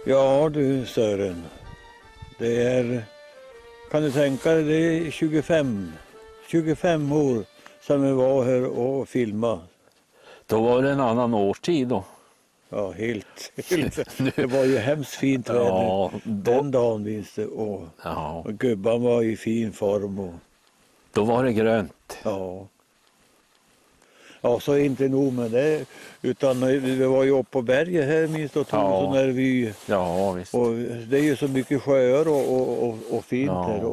Ja du Sören, det är, kan du tänka dig, det är 25 år sedan vi var här och filmade. Då var det en annan årstid då. Ja, helt. Det var ju hemskt fint väder. Ja, den dagen minns det. Och gubban var i fin form. Och, då var det grönt. Ja. Ja, så inte nog med det. Utan vi var ju uppe på berget här minst och tog så när vi... Ja, visst. Och det är ju så mycket sjöar och fint här.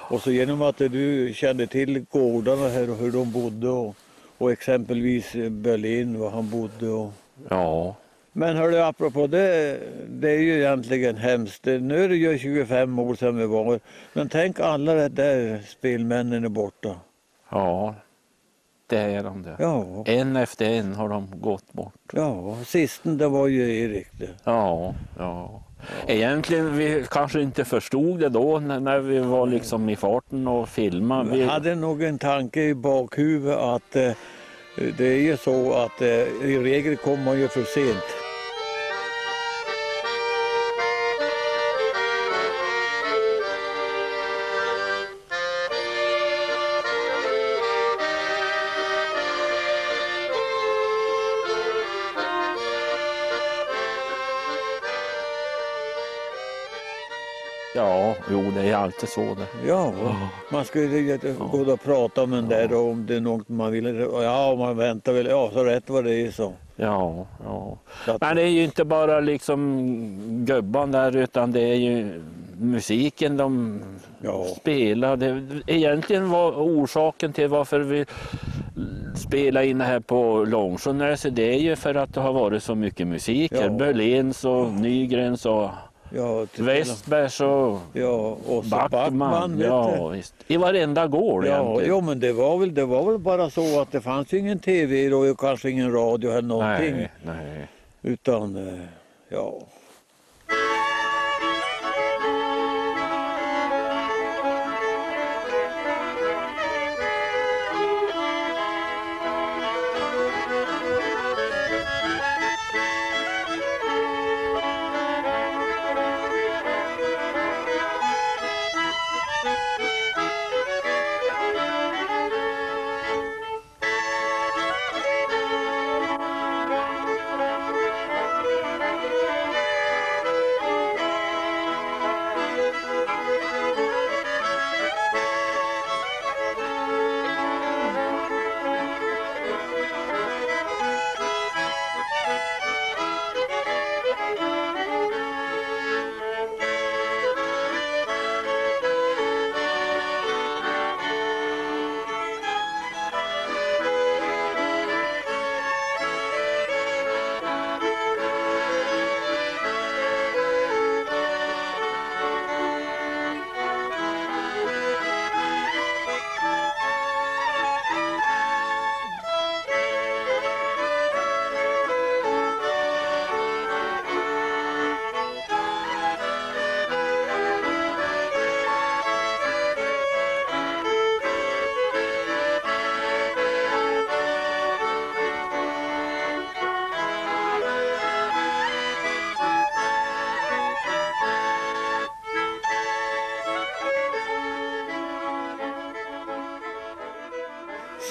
Och så genom att du kände till gårdarna här och hur de bodde och exempelvis Berlin, var han bodde och... Ja. Men hörru, apropå det är ju egentligen hemskt. Nu är det ju 25 år sedan vi var. Men tänk alla det där spelmännen är borta. Ja, det är de det. Ja. En efter en har de gått bort. Ja, sisten det var ju Erik det. Ja. Egentligen vi kanske inte förstod det då när vi var liksom i farten och filmade. Vi hade nog en tanke i bakhuvudet att det är ju så att i regel kommer man ju för sent. Ja, jo det är alltid så det. Ja, man skulle gå och prata om den där och om det är något man vill. Ja, man väntar väl. Ja, så rätt vad det är så. Ja. Men det är ju inte bara liksom gubban där utan det är ju musiken de spelar. Egentligen var orsaken till varför vi spelade in här på Långsjönäs, det är ju för att det har varit så mycket musik här. Berlins och Nygrens och Westbergs och Backman. Ja, visst. I varenda gård egentligen. Ja, men det var väl bara så att det fanns ju ingen tv och kanske ingen radio eller någonting. Nej. Utan, ja...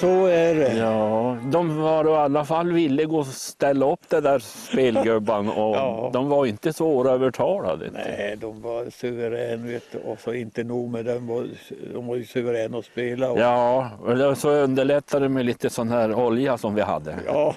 Så är det. Ja, de var i alla fall villiga att ställa upp det där spelgubban och de var inte svårövertalade. Nej, de var suverän vet du. Och så inte nog med dem, de var ju suverän att spela. Och... Ja, och så underlättade det med lite sån här olja som vi hade. Ja.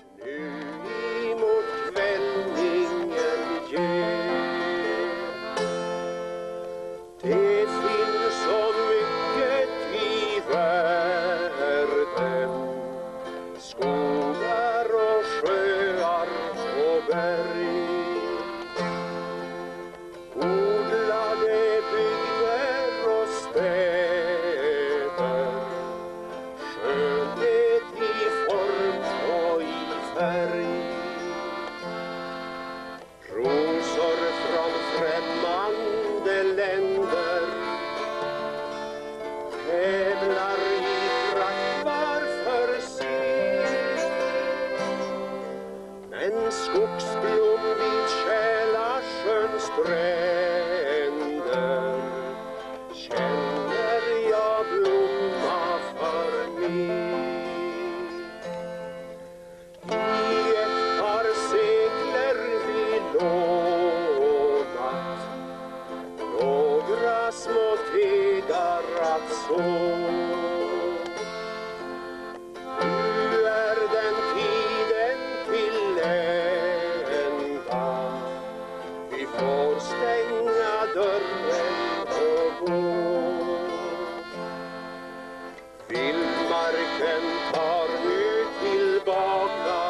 Vildmarken tar nu tillbaka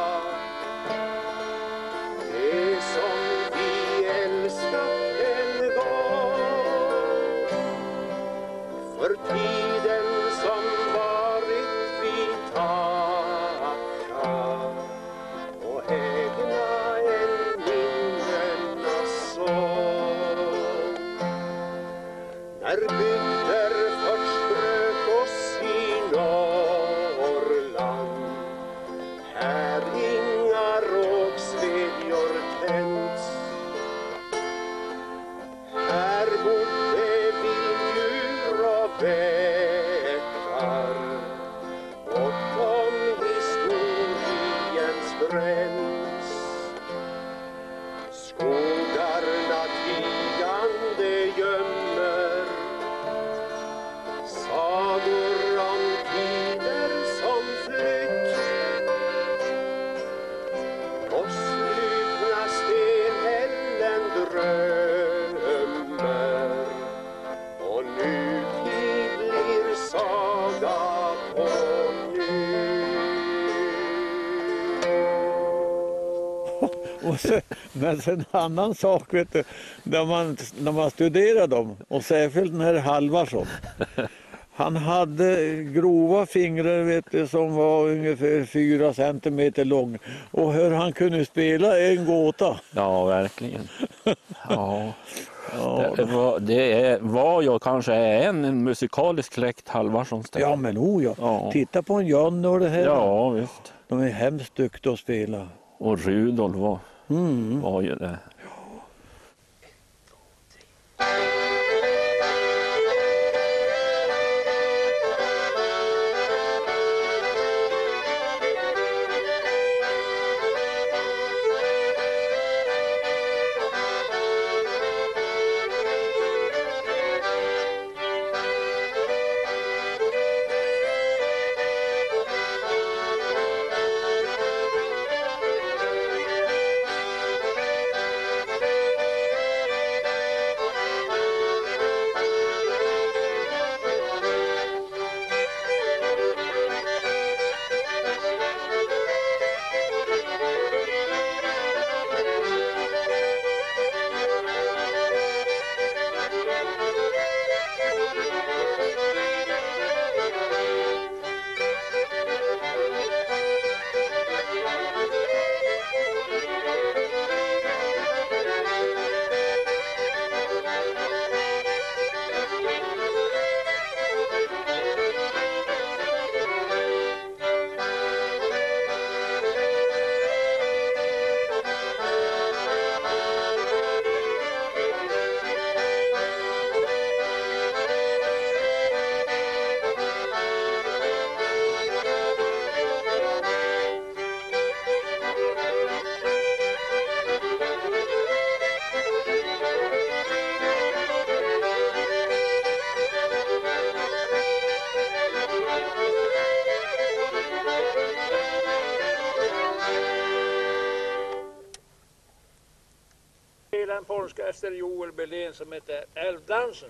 det som vi älskat en gång. För tiden som varit vi tackar och ägna en minnenas sång. När bygder först bröt oss i Norrland, här inga rågsvedjor tänds. Här bodde vilddjur och bäckar, bortom historiens gräns. Skogarna tigande gömmer sagor om tider som flytt. Bortslutna stenhällen drömmer och nutid blir saga på Men sen en annan sak, vet du, när man studerar dem, och särskilt den här Halvarsson. Han hade grova fingrar, vet du, som var ungefär 4 centimeter lång. Och hur han kunde spela en gåta. Ja, verkligen. Ja. Det var ju kanske en musikalisk släkt, Halvarsson. Ja, men ja. Titta på en Janne och det här. Ja, visst. De är hemskt duktiga att spela. Och Rudolf var ju det. En polska efter Joel Berlin som heter Älvdansen.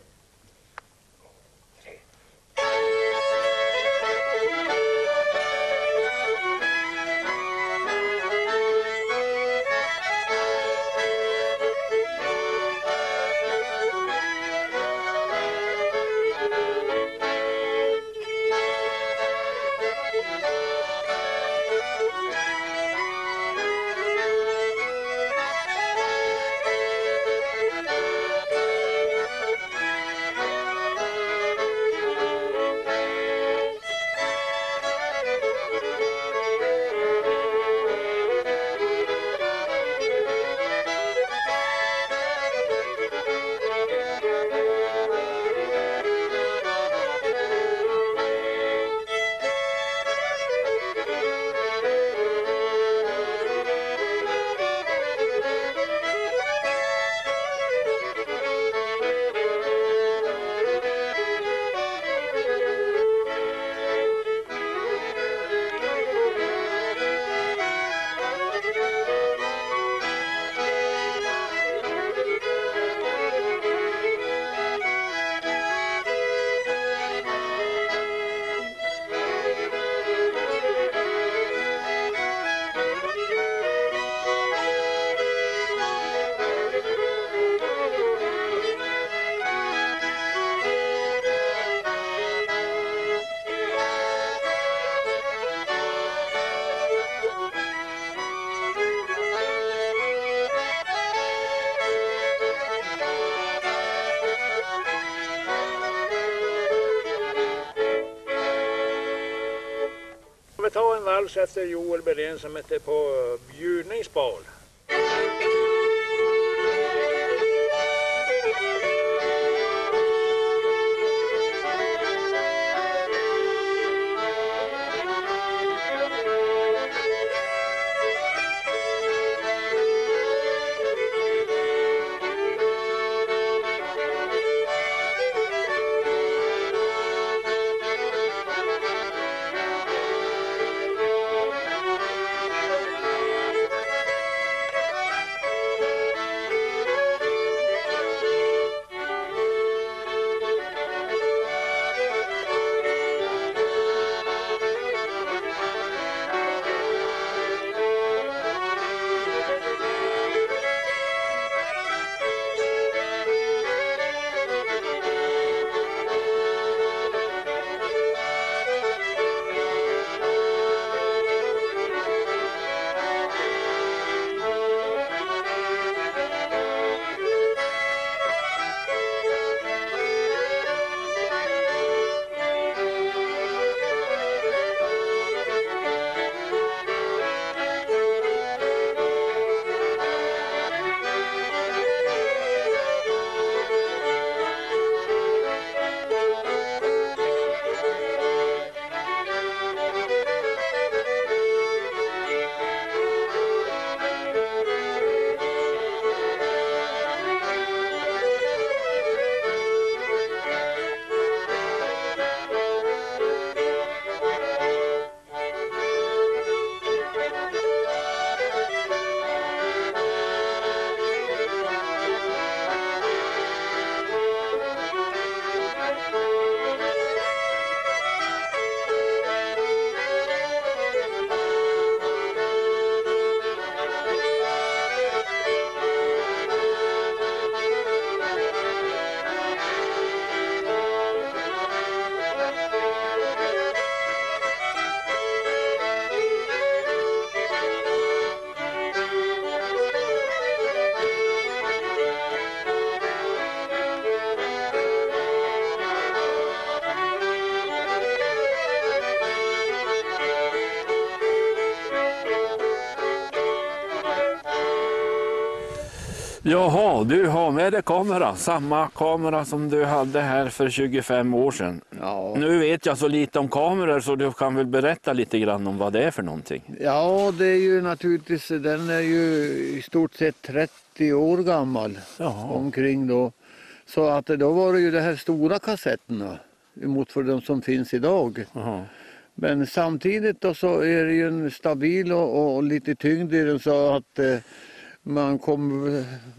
vi ta en vals efter Joel Berlin som heter På bjudningsbal. Jaha, du har med dig kamera. Samma kamera som du hade här för 25 år sedan. Ja. Nu vet jag så lite om kameror så du kan väl berätta lite grann om vad det är för någonting. Ja, det är ju naturligtvis, den är ju i stort sett 30 år gammal. Jaha. Omkring då. Så att då var det ju de här stora kassetterna emot för de som finns idag. Jaha. Men samtidigt då så är det ju en stabil och lite tyngd i den så att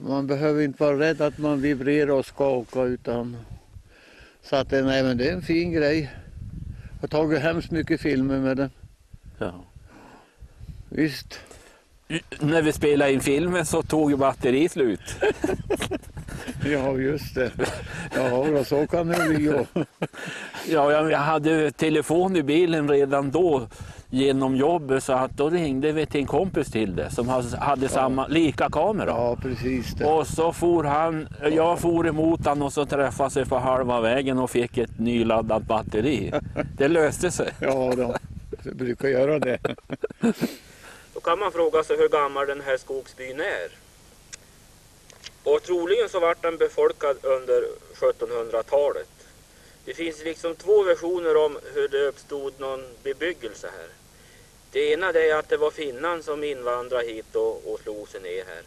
man behöver inte vara rädd att man vibrerar och skakar utan så att det är en fin grej. Jag har tagit hemskt mycket filmer med den. Ja. Visst. När vi spelade in filmen så tog ju batteri slut. Ja, just det. Ja, så kan det bli. Ja, jag hade telefon i bilen redan då genom jobbet så att då ringde vi till en kompis till det som hade samma, lika kamera. Ja, precis det. Och så jag for emot han och så träffade sig på halva vägen och fick ett nyladdat batteri. Det löste sig. Ja, då. Jag brukar göra det. Då kan man fråga sig hur gammal den här skogsbyn är. Och troligen så var den befolkad under 1700-talet. Det finns liksom två versioner om hur det uppstod någon bebyggelse här. Det ena är att det var finnan som invandrade hit och slog sig ner här.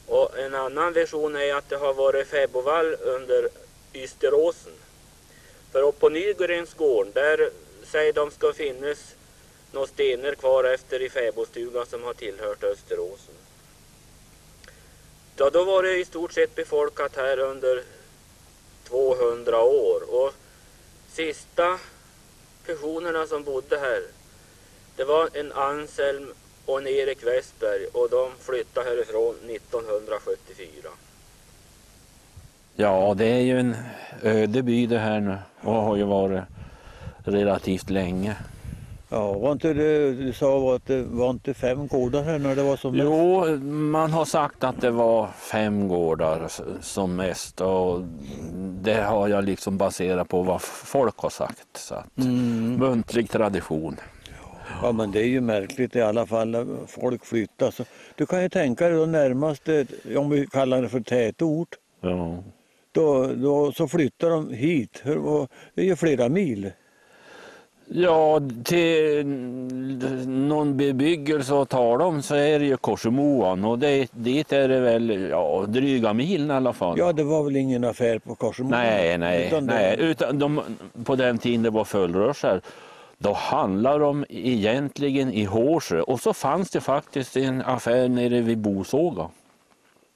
Och en annan version är att det har varit fäbodvall under Ysteråsen. För upp på Nygrens gård, där säger de ska finnas några stenar kvar efter i fäbodstugan som har tillhört Österåsen. Ja, då var det i stort sett befolkat här under 200 år och sista personerna som bodde här, det var en Anselm och en Erik Westberg och de flyttade härifrån 1974. Ja, det är ju en ödeby det här nu och har ju varit relativt länge. Ja, var inte det, du sa att det var inte 5 gårdar här när det var som mest? Jo, man har sagt att det var 5 gårdar som mest och det har jag liksom baserat på vad folk har sagt. Så att, muntlig tradition. Ja, men det är ju märkligt i alla fall när folk flyttar. Så du kan ju tänka dig då närmaste, om vi kallar det för tätort, Ja. då så flyttar de hit. Det är ju flera mil. Ja, till någon bebyggelse att tala om så är det ju Korsemoan och dit är det väl dryga milen i alla fall. Ja, det var väl ingen affär på Korsemoan? Nej. Utan på den tiden det var fullrörsar, då handlar de egentligen i Hårsjö och så fanns det faktiskt en affär nere vid Bosåga.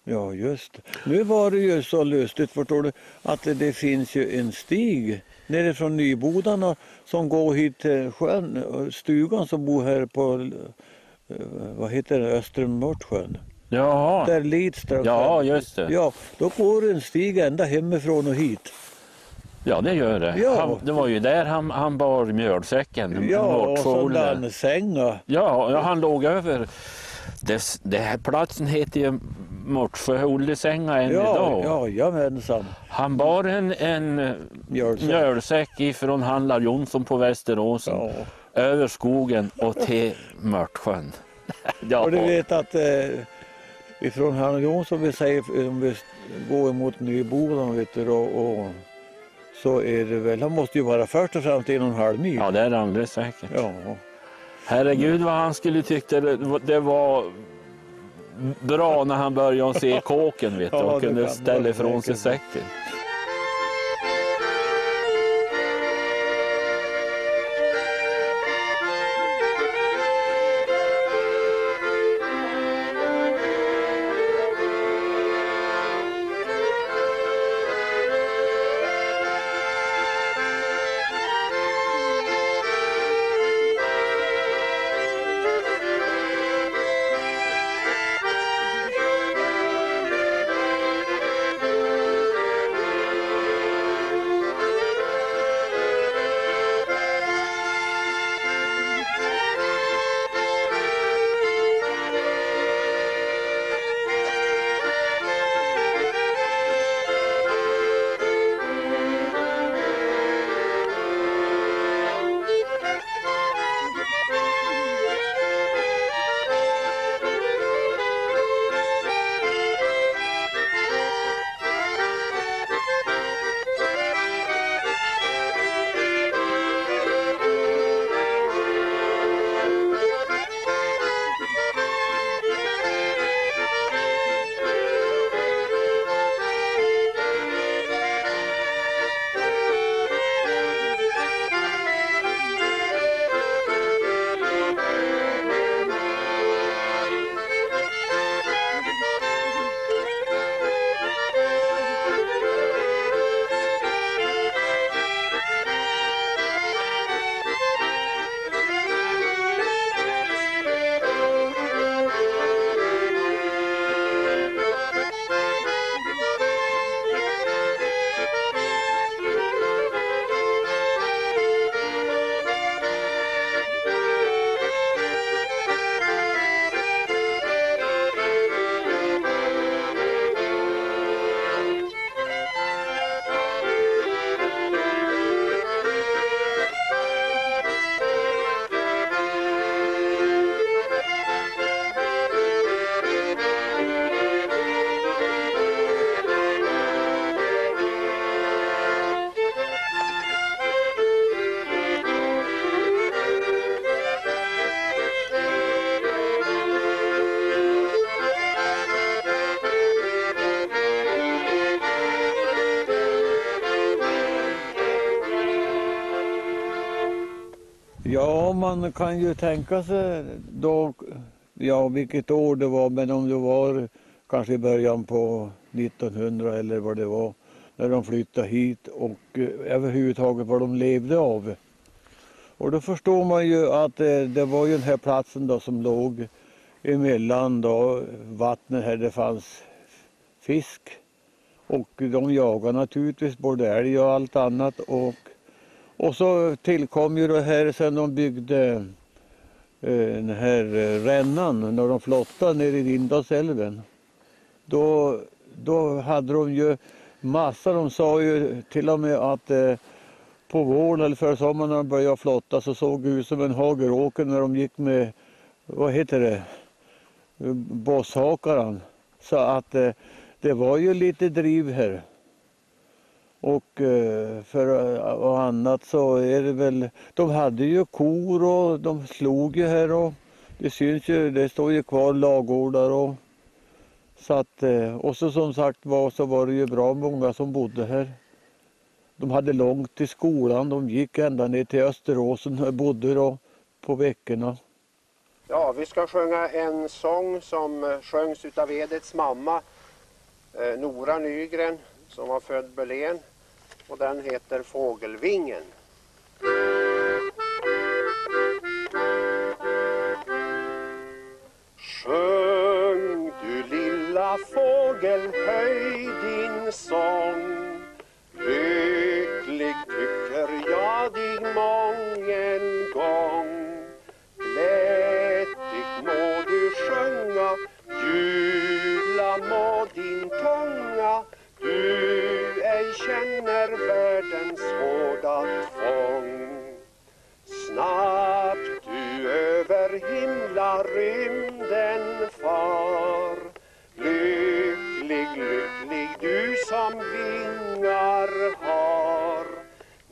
Ja, just det. Nu var det ju så lustigt, förstår du, att det finns ju en stig nere från Nybodarna som går hit till sjön, stugan som bor här på, vad heter det, Östermörtsjön. Jaha. Där Lidström. Ja, just det. Ja, då går en stig ända hemifrån och hit. Ja, det gör det. Ja. Det var ju där han bar mjölsäcken. Ja, och så landsänga. Ja, han låg över. Det här platsen heter ju Mörtsjö-Ollesänga än idag. Ja, jamensan. Han bar en mjölsäck ifrån handlar Jonsson på Västeråsen. Över skogen och till Mörtsjön. Ja. Och du vet att ifrån handlar Jonsson, vi säger, om vi går emot Nybodan, vet du, och så är det väl, han måste ju vara först och främst 1,5 mil. Ja, det är alldeles säkert. Ja. Herregud vad han skulle tycka det var bra när han började se kåken, vet du, och kunde ställa ifrån sig säcken. Ja, man kan ju tänka sig då, ja vilket år det var, men om det var kanske i början på 1900 eller vad det var, när de flyttade hit och överhuvudtaget vad de levde av. Och då förstår man ju att det var ju den här platsen då som låg emellan då vattnet här, det fanns fisk och de jagade naturligtvis både älg och allt annat, och så tillkom ju det här sen de byggde den här rännan när de flottade ner i Lindalsälven. Då hade de ju massa, de sa ju till och med att på våren eller för sommaren när de började flotta så såg det ut som en hageråker när de gick med, vad heter det, bosshakaren. Så att det var ju lite driv här. Och för annat så är det väl, de hade ju kor och de slog ju här och det syns ju, det står ju kvar lagårdar och så att, och så som sagt så var det ju bra många som bodde här. De hade långt till skolan, de gick ända ner till Österåsen och bodde då på veckorna. Ja, vi ska sjunga en sång som sjöngs utav Edets mamma, Nora Nygren, som var född Berlin. Och den heter Fågelvingen. Sjung du lilla fågel, höj din sång. Lycklig tycker jag dig mången gång. Glättigt må du sjunga, jubla må din tunga. Du ej känner världens hårda tvång. Snabbt du över himla rymden far. Lycklig, lycklig du som vingar har.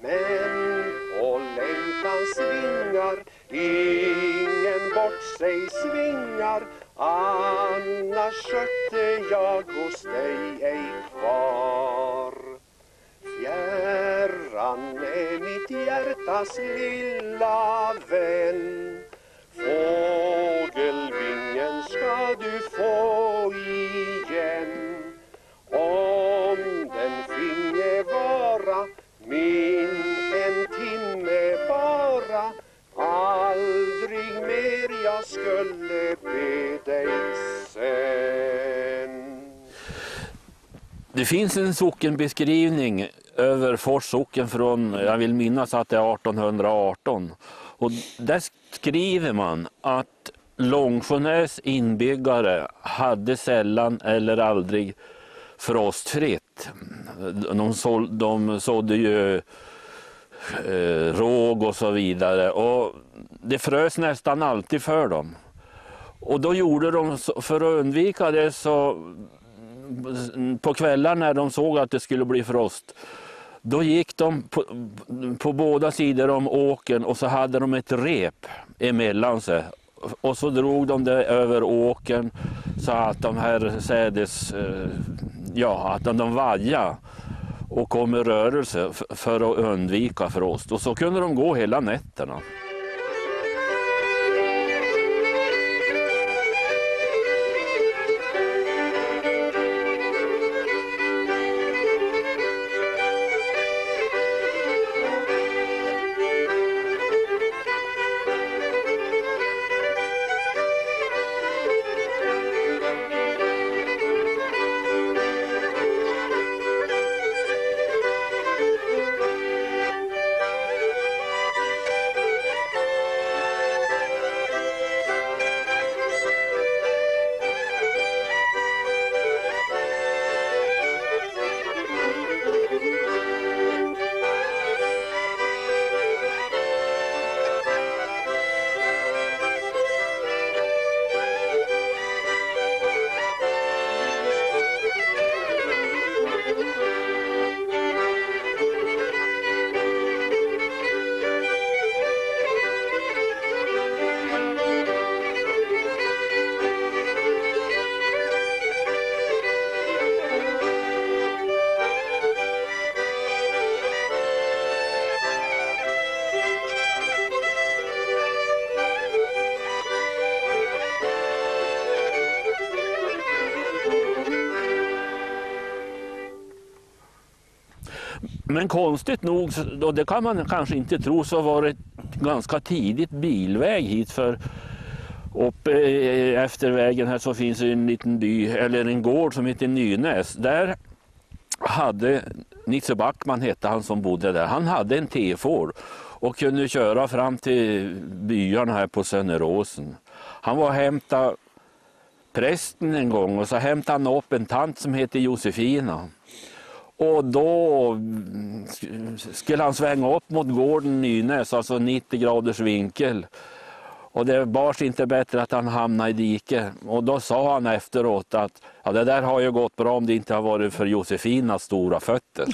Men på längtans vingar ingen bort sig svingar. Annars skötte jag hos dig ej kvar. Fjärran är mitt hjärtas lilla vän. Fågelvingen ska du få igen. Om den finge vara min en timme bara. Aldrig mer jag skulle be dig sen. Det finns en sockenbeskrivning över Fors socken från, jag vill minnas att det är 1818. Och där skriver man att Långsjönäs inbyggare hade sällan eller aldrig frostfritt. De sådde ju råg och så vidare och det frös nästan alltid för dem. Och då gjorde de, för att undvika det, så på kvällar när de såg att det skulle bli frost, då gick de på båda sidor om åkern och så hade de ett rep emellan sig. Och så drog de det över åkern så att de här att de vaja och kom i rörelse för att undvika frost. Och så kunde de gå hela nätterna. Men konstigt nog, och det kan man kanske inte tro, så var det ganska tidigt bilväg hit, för uppe efter vägen här så finns en liten by, eller en gård som heter Nynäs. Där hade Nisse Backman, hette han som bodde där, han hade en T-Ford och kunde köra fram till byarna här på Sönneråsen. Han var hämta prästen en gång och så hämtade han upp en tant som heter Josefina. Och då skulle han svänga upp mot gården Nynäs, alltså 90 graders vinkel. Och det bars inte bättre att han hamnade i diket. Och då sa han efteråt att ja, det där har ju gått bra om det inte har varit för Josefinas stora fötter.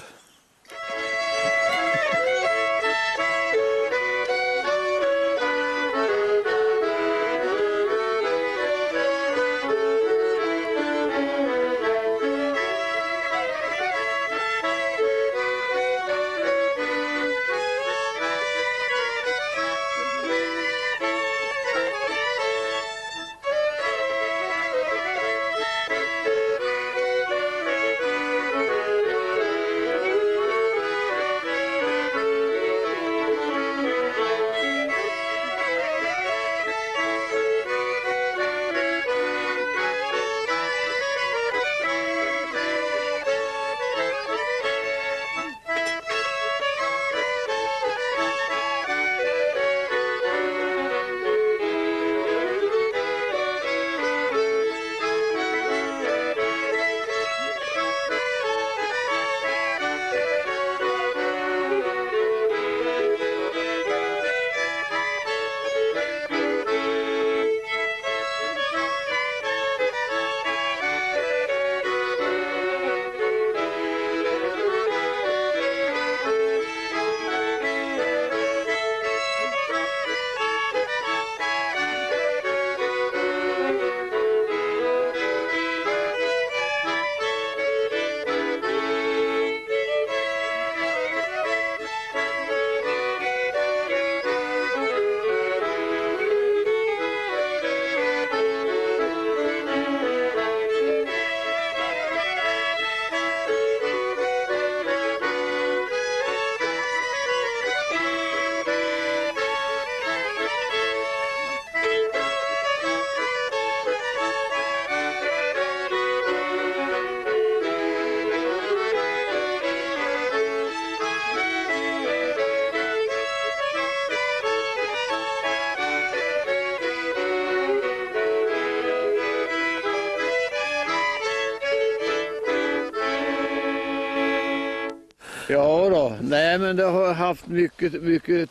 Ja då, nej men det har haft mycket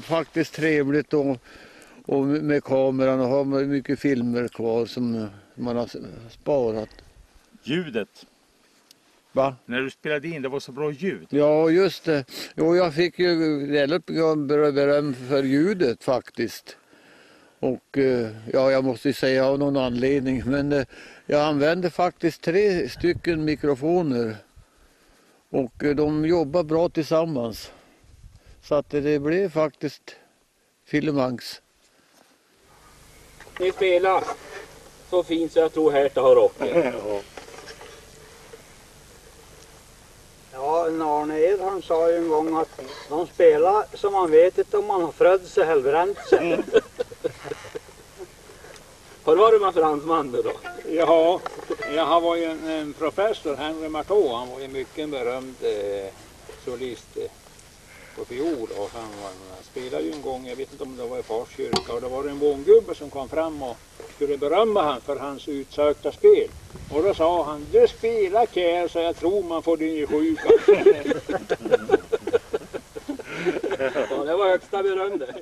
faktiskt trevligt och med kameran och har mycket filmer kvar som man har sparat. Ljudet. Va? När du spelade in, det var så bra ljud. Ja just det. Jo, jag fick ju väldigt beröm för ljudet faktiskt. Och ja, jag måste säga av någon anledning, men jag använde faktiskt 3 stycken mikrofoner. Och de jobbar bra tillsammans. Så att det blev faktiskt filemangs. Ni spelar så fint så jag tror Herta har rocken. Ja, Arne Edholm sa ju en gång att de spelar som man vet inte om man har frödd sig eller bränt sig. Har du varit med fransman då? Ja, jag var ju en professor, Henry Marteau, han var ju mycket berömd solist på fiol och han spelade ju en gång, jag vet inte om det var i Farskyrka, och det var en vångubbe som kom fram och skulle berömma han för hans utsökta spel. Och då sa han, du spelar kär så jag tror man får din sjuka. Ja, det var högsta beröm det.